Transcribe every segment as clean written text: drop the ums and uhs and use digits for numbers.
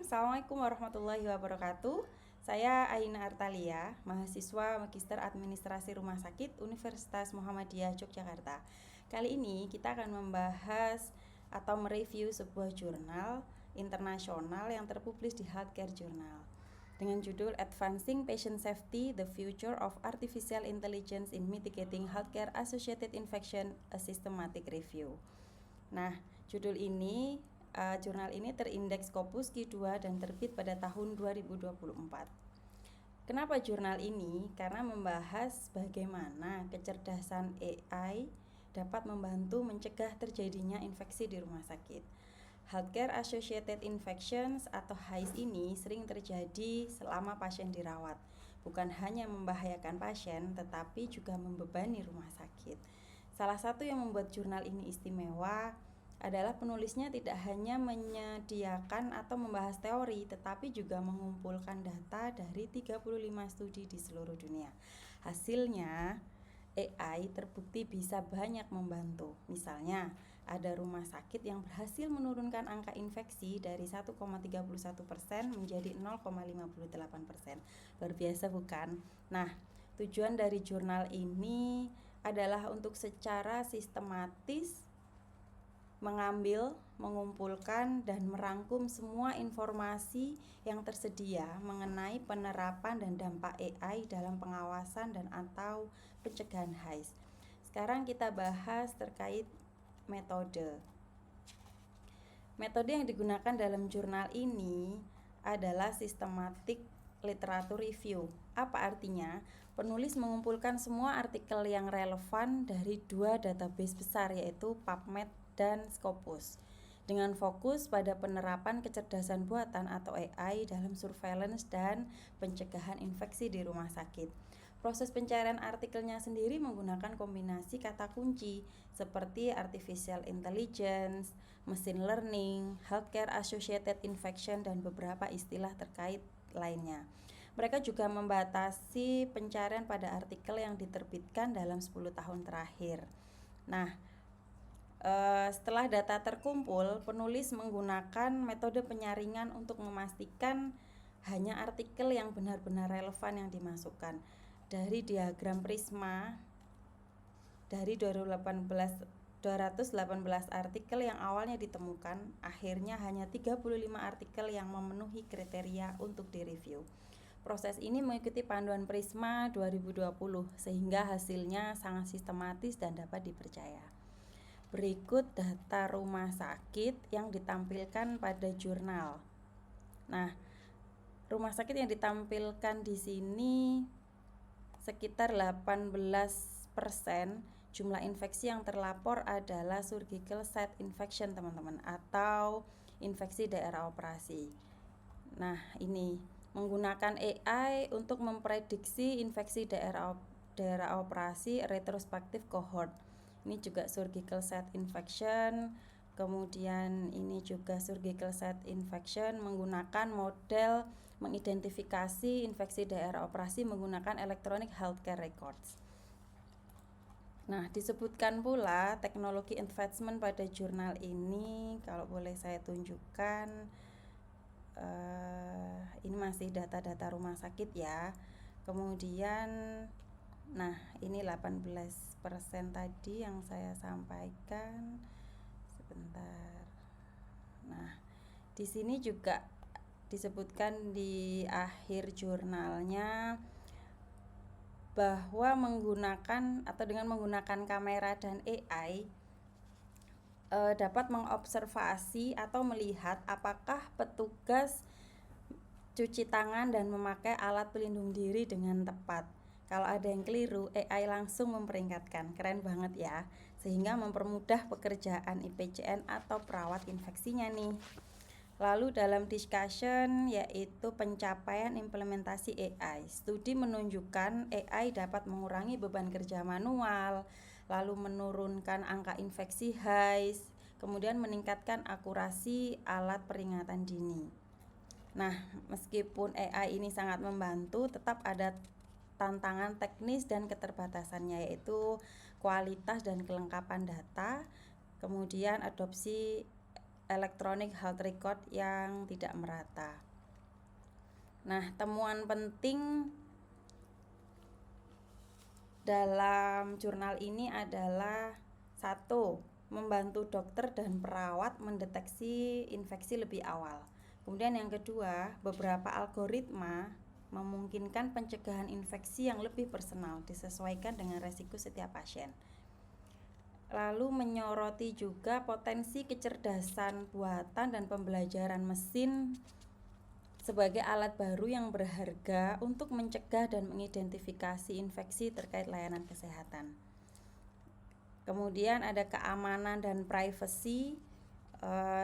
Assalamualaikum warahmatullahi wabarakatuh. Saya Aina Artalia, mahasiswa Magister Administrasi Rumah Sakit Universitas Muhammadiyah Yogyakarta. Kali ini kita akan membahas atau mereview sebuah jurnal internasional yang terpublis di Healthcare Journal dengan judul Advancing Patient Safety: The Future of Artificial Intelligence in Mitigating Healthcare Associated Infection, a Systematic Review. Nah, jurnal ini terindeks Scopus Q2 dan terbit pada tahun 2024. Kenapa jurnal ini? Karena membahas bagaimana kecerdasan AI dapat membantu mencegah terjadinya infeksi di rumah sakit. Healthcare Associated Infections atau HAIS ini sering terjadi selama pasien dirawat. Bukan hanya membahayakan pasien, tetapi juga membebani rumah sakit. Salah satu yang membuat jurnal ini istimewa adalah penulisnya tidak hanya menyediakan atau membahas teori, tetapi juga mengumpulkan data dari 35 studi di seluruh dunia. Hasilnya, AI terbukti bisa banyak membantu. Misalnya, ada rumah sakit yang berhasil menurunkan angka infeksi dari 1,31% menjadi 0,58%. Luar biasa bukan? Nah, tujuan dari jurnal ini adalah untuk secara sistematis mengumpulkan dan merangkum semua informasi yang tersedia mengenai penerapan dan dampak AI dalam pengawasan dan atau pencegahan HAIS. Sekarang kita bahas terkait metode. Metode yang digunakan dalam jurnal ini adalah systematic literature review. Apa artinya? Penulis mengumpulkan semua artikel yang relevan dari dua database besar, yaitu PubMed dan Scopus, dengan fokus pada penerapan kecerdasan buatan atau AI dalam surveillance dan pencegahan infeksi di rumah sakit. Proses pencarian artikelnya sendiri menggunakan kombinasi kata kunci seperti artificial intelligence, machine learning, healthcare associated infection, dan beberapa istilah terkait lainnya. Mereka juga membatasi pencarian pada artikel yang diterbitkan dalam 10 tahun terakhir. Nah, setelah data terkumpul, penulis menggunakan metode penyaringan untuk memastikan hanya artikel yang benar-benar relevan yang dimasukkan. Dari diagram Prisma, dari 218 artikel yang awalnya ditemukan, akhirnya hanya 35 artikel yang memenuhi kriteria untuk direview. Proses ini mengikuti panduan Prisma 2020, sehingga hasilnya sangat sistematis dan dapat dipercaya. Berikut data rumah sakit yang ditampilkan pada jurnal. Nah, rumah sakit yang ditampilkan di sini sekitar 18% jumlah infeksi yang terlapor adalah surgical site infection, teman-teman, atau infeksi daerah operasi. Nah, ini menggunakan AI untuk memprediksi infeksi daerah operasi retrospektif cohort. Ini juga surgical site infection. Kemudian ini juga surgical site infection menggunakan model mengidentifikasi infeksi daerah operasi menggunakan electronic healthcare records. Nah, disebutkan pula teknologi advancement pada jurnal ini. Kalau boleh saya tunjukkan, ini masih data-data rumah sakit ya. Kemudian, nah, ini 18% tadi yang saya sampaikan. Sebentar. Nah, di sini juga disebutkan di akhir jurnalnya bahwa dengan menggunakan kamera dan AI dapat mengobservasi atau melihat apakah petugas cuci tangan dan memakai alat pelindung diri dengan tepat. Kalau ada yang keliru, AI langsung memperingatkan. Keren banget ya, sehingga mempermudah pekerjaan IPCN atau perawat infeksinya nih. Lalu dalam discussion, yaitu pencapaian implementasi AI. Studi menunjukkan AI dapat mengurangi beban kerja manual, lalu menurunkan angka infeksi HAIS, kemudian meningkatkan akurasi alat peringatan dini. Nah, meskipun AI ini sangat membantu, tetap ada tantangan teknis dan keterbatasannya, yaitu kualitas dan kelengkapan data, kemudian adopsi electronic health record yang tidak merata. Nah, temuan penting dalam jurnal ini adalah 1. Membantu dokter dan perawat mendeteksi infeksi lebih awal. Kemudian yang kedua, beberapa algoritma memungkinkan pencegahan infeksi yang lebih personal disesuaikan dengan resiko setiap pasien. Lalu menyoroti juga potensi kecerdasan buatan dan pembelajaran mesin sebagai alat baru yang berharga untuk mencegah dan mengidentifikasi infeksi terkait layanan kesehatan. Kemudian ada keamanan dan privacy,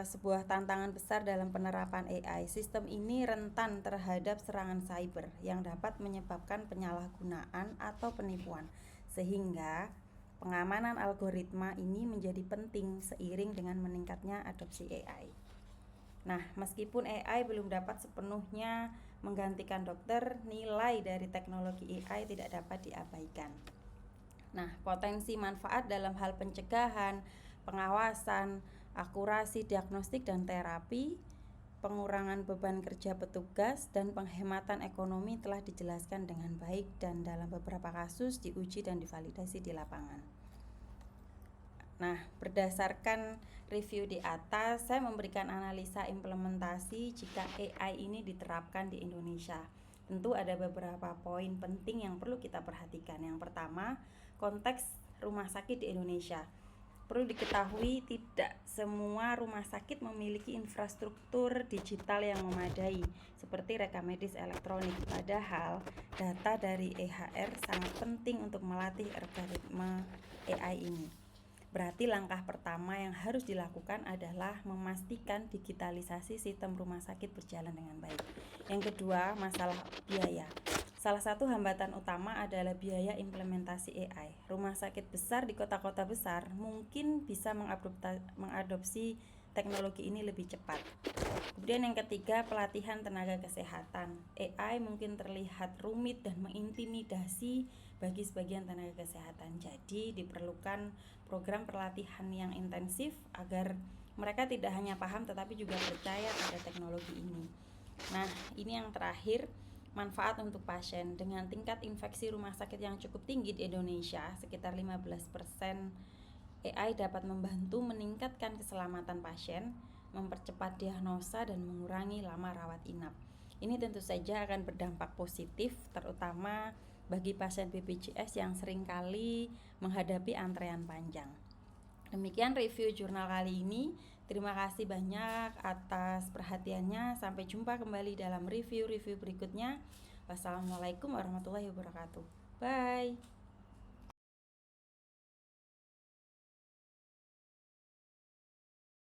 sebuah tantangan besar dalam penerapan AI. Sistem ini rentan terhadap serangan cyber yang dapat menyebabkan penyalahgunaan atau penipuan, sehingga pengamanan algoritma ini menjadi penting seiring dengan meningkatnya adopsi AI. Nah, meskipun AI belum dapat sepenuhnya menggantikan dokter, nilai dari teknologi AI tidak dapat diabaikan. Nah, potensi manfaat dalam hal pencegahan, pengawasan, akurasi diagnostik dan terapi, pengurangan beban kerja petugas, dan penghematan ekonomi telah dijelaskan dengan baik dan dalam beberapa kasus diuji dan divalidasi di lapangan. Nah, berdasarkan review di atas, saya memberikan analisa implementasi jika AI ini diterapkan di Indonesia. Tentu ada beberapa poin penting yang perlu kita perhatikan. Yang pertama, konteks rumah sakit di Indonesia. Perlu diketahui tidak semua rumah sakit memiliki infrastruktur digital yang memadai seperti rekam medis elektronik. Padahal data dari EHR sangat penting untuk melatih algoritma AI ini. Berarti langkah pertama yang harus dilakukan adalah memastikan digitalisasi sistem rumah sakit berjalan dengan baik. Yang kedua, masalah biaya. Salah satu hambatan utama adalah biaya implementasi AI. Rumah sakit besar di kota-kota besar mungkin bisa mengadopsi teknologi ini lebih cepat. Kemudian yang ketiga, pelatihan tenaga kesehatan. AI mungkin terlihat rumit dan mengintimidasi bagi sebagian tenaga kesehatan. Jadi diperlukan program pelatihan yang intensif agar mereka tidak hanya paham tetapi juga percaya pada teknologi ini. Nah, ini yang terakhir, manfaat untuk pasien. Dengan tingkat infeksi rumah sakit yang cukup tinggi di Indonesia, sekitar 15%, AI dapat membantu meningkatkan keselamatan pasien, mempercepat diagnosa, dan mengurangi lama rawat inap. Ini tentu saja akan berdampak positif, terutama bagi pasien BPJS yang seringkali menghadapi antrean panjang. Demikian review jurnal kali ini. Terima kasih banyak atas perhatiannya. Sampai jumpa kembali dalam review-review berikutnya. Wassalamualaikum warahmatullahi wabarakatuh. Bye.